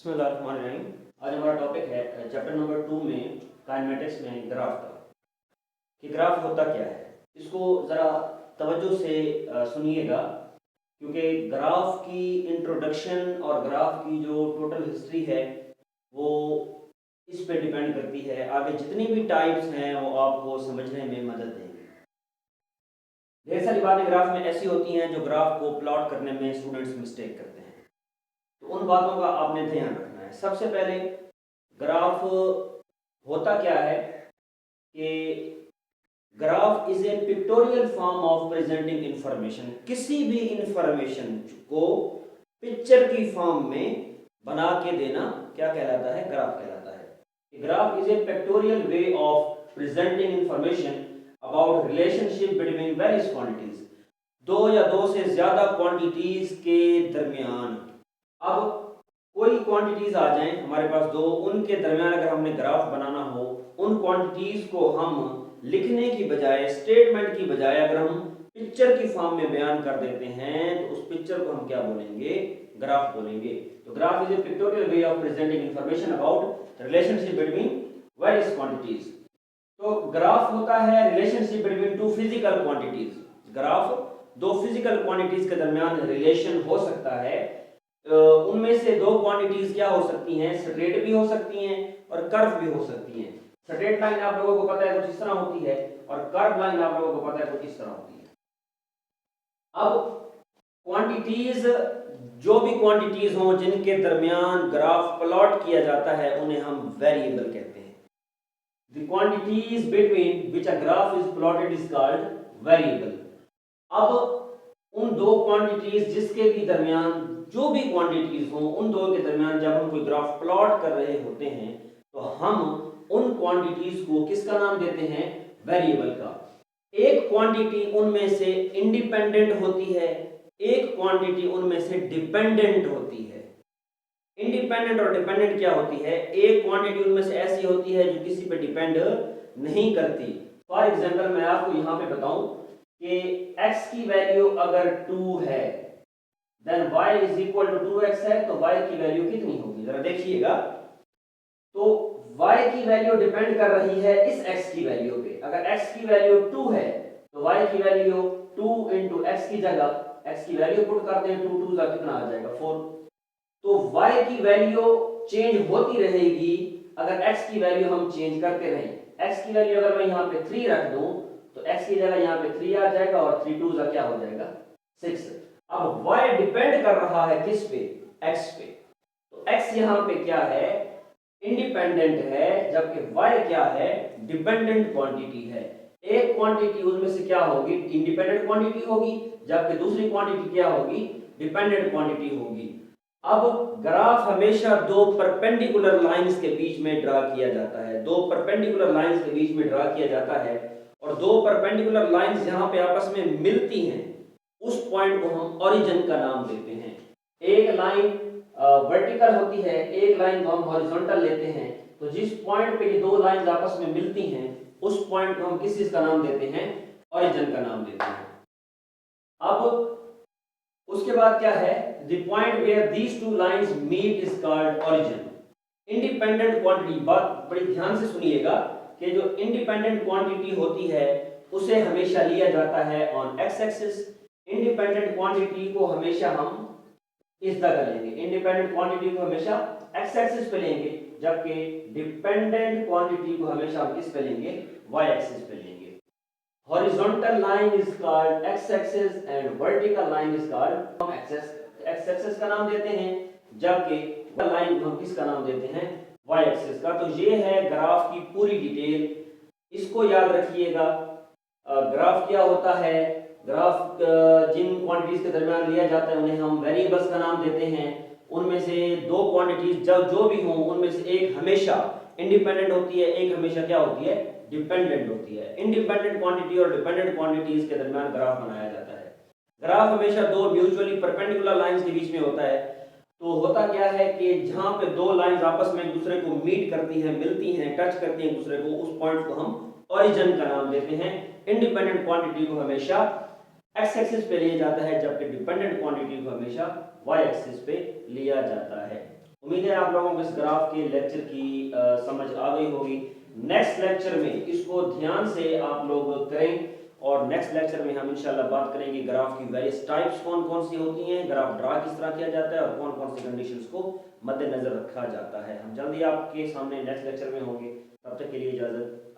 बिस्मिल्लाहिर्रहमानिर्रहीम। आज हमारा टॉपिक है चैप्टर नंबर 2 में काइनेमेटिक्स में ग्राफ का कि ग्राफ होता क्या है। इसको ज़रा तवज्जो से सुनिएगा, क्योंकि ग्राफ की इंट्रोडक्शन और ग्राफ की जो टोटल हिस्ट्री है वो इस पे डिपेंड करती है। आगे जितनी भी टाइप्स हैं वो आपको समझने में मदद देंगे। ढेर सारी बातें ग्राफ में ऐसी होती हैं जो ग्राफ को प्लॉट करने में स्टूडेंट्स मिस्टेक करते हैं, तो उन बातों का आपने ध्यान रखना है। सबसे पहले ग्राफ होता क्या है कि graph is a pictorial form of presenting information. किसी भी इंफॉर्मेशन को पिक्चर की फॉर्म में बना के देना क्या कहलाता है? ग्राफ कहलाता है। Graph is a pictorial way of presenting information about relationship between various quantities. दो या दो से ज्यादा क्वांटिटीज के दरमियान, अब कोई क्वांटिटीज आ जाएं हमारे पास दो, उनके दरमियान अगर हमने ग्राफ बनाना हो, उन क्वांटिटीज को हम लिखने की बजाय, स्टेटमेंट की बजाय अगर हम पिक्चर की फॉर्म में बयान कर देते हैं तो उस पिक्चर को हम क्या बोलेंगे? ग्राफ बोलेंगे। तो graph is a pictorial way of presenting information about relationship between various quantities. तो ग्राफ होता है relationship between two physical quantities. Graph दो फिजिकल क्वांटिटीज के दरमियान रिलेशन हो सकता है। उनमें से दो क्वांटिटीज क्या हो सकती हैं? स्ट्रेट भी हो सकती हैं और कर्व भी हो सकती हैं। स्ट्रेट लाइन आप लोगों को पता है कुछ इस तरह होती है और कर्व लाइन आप लोगों को पता है कुछ इस तरह होती है। अब क्वांटिटीज, जो भी क्वांटिटीज हों जिनके दरमियान ग्राफ प्लॉट किया जाता है उन्हें हम वेरिएबल कहते हैं। The quantities between which a graph is plotted is called variable. अब उन दो क्वांटिटीज जिसके भी दरमियान, जो भी क्वांटिटीज हों, उन दो के दरमियान जब हम कोई ग्राफ प्लॉट कर रहे होते हैं तो हम उन क्वांटिटीज को किसका नाम देते हैं? वेरिएबल का। एक क्वांटिटी उनमें से इंडिपेंडेंट होती है, एक क्वांटिटी उनमें से डिपेंडेंट होती है। इंडिपेंडेंट और डिपेंडेंट क्या होती है? एक क्वांटिटी उनमें से ऐसी होती है जो किसी पे डिपेंड नहीं करती। फॉर एग्जाम्पल मैं आपको यहां पे बताऊं कि x की वैल्यू अगर 2 है then y is equal to 2x है, तो y की वैल्यू कितनी होगी? जरा देखिएगा। तो y की वैल्यू डिपेंड कर रही है इस x की वैल्यू पे। अगर x की वैल्यू 2 है तो y की वैल्यू 2 इंटू एक्स की जगह x की वैल्यू पुट कर दें, 2 2 का कितना आ जाएगा? 4। तो y की वैल्यू चेंज होती रहेगी अगर x की वैल्यू हम चेंज करते रहें। x की वैल्यू अगर मैं यहाँ पे 3 रख दूं तो x की जगह यहाँ पे 3 आ जाएगा और 3 2 क्या हो जाएगा? 6। अब y डिपेंड कर रहा है किस पे? x पे। तो x यहाँ पे क्या है? इंडिपेंडेंट है, जबकि y क्या है? डिपेंडेंट क्वांटिटी है। एक क्वांटिटी उनमें से क्या होगी? इंडिपेंडेंट क्वांटिटी होगी, जबकि दूसरी क्वांटिटी क्या होगी? डिपेंडेंट क्वांटिटी होगी। अब ग्राफ हमेशा दो परपेंडिकुलर लाइंस के बीच में ड्रा किया जाता है। दो परपेंडिकुलर लाइंस के बीच में ड्रा किया जाता है और दो परपेंडिकुलर लाइंस जहां पे आपस में मिलती हैं उस पॉइंट को हम ओरिजिन का नाम देते हैं। एक लाइन वर्टिकल होती है, एक लाइन को हम हॉरिजॉन्टल लेते हैं। तो जिस पॉइंट पे ये दो लाइंस आपस में मिलती हैं उस पॉइंट को हम किस चीज का नाम देते हैं? ओरिजिन का नाम देते हैं। अब उसके बाद क्या है? The point where these two lines meet is called origin. Independent quantity, बात बड़ी ध्यान से सुनिएगा कि जो इंडिपेंडेंट क्वांटिटी होती है उसे हमेशा लिया जाता है on x axis. Independent quantity को हमेशा हम इस तरह लेंगे, इंडिपेंडेंट क्वांटिटी को हमेशा एक्स एक्सिस पे लेंगे, जबकि डिपेंडेंट क्वांटिटी को हमेशा हम किस पे लेंगे? वाई एक्सिस पे लेंगे। Horizontal line is called x-axis and vertical line is called x-axis। x-axis का नाम देते हैं, जबकि लाइन को हम किसका नाम देते हैं? y-axis का। तो ये है ग्राफ की पूरी डिटेल, इसको याद रखिएगा। ग्राफ क्या होता है? ग्राफ जिन क्वांटिटीज के दरमियान लिया जाता है उन्हें हम वेरिएबल्स का नाम देते हैं। उनमें से दो क्वांटिटीज जो भी हों उनमें से एक हमेशा इंडिपेंडेंट होती है, एक हमेशा क्या होती है? डिपेंडेंट होती है। इंडिपेंडेंट क्वांटिटी और डिपेंडेंट क्वांटिटीज के दरमियान ग्राफ बनाया जाता है। ग्राफ हमेशा दो म्यूचुअली परपेंडिकुलर लाइंस के बीच में होता है। तो होता क्या है कि जहां पे दो लाइंस आपस में एक दूसरे को मीट करती हैं, मिलती हैं, टच करती हैं एक दूसरे को, उस पॉइंट को हम ओरिजिन का नाम देते हैं। इंडिपेंडेंट क्वांटिटी को हमेशा एक्स एक्सिस पे लिया जाता है, जबकि डिपेंडेंट क्वांटिटी को हमेशा वाई एक्सिस पे लिया जाता है। उम्मीद है आप लोगों को इस ग्राफ के लेक्चर की समझ आ गई होगी। नेक्स्ट लेक्चर में इसको ध्यान से आप लोग करें और नेक्स्ट लेक्चर में हम इंशाल्लाह बात करेंगे ग्राफ की वेरियस टाइप्स कौन कौन सी होती हैं, ग्राफ ड्रा किस तरह किया जाता है और कौन कौन सी कंडीशंस को मद्देनजर रखा जाता है। हम जल्दी आपके सामने नेक्स्ट लेक्चर में होंगे, तब तक के लिए इजाज़त।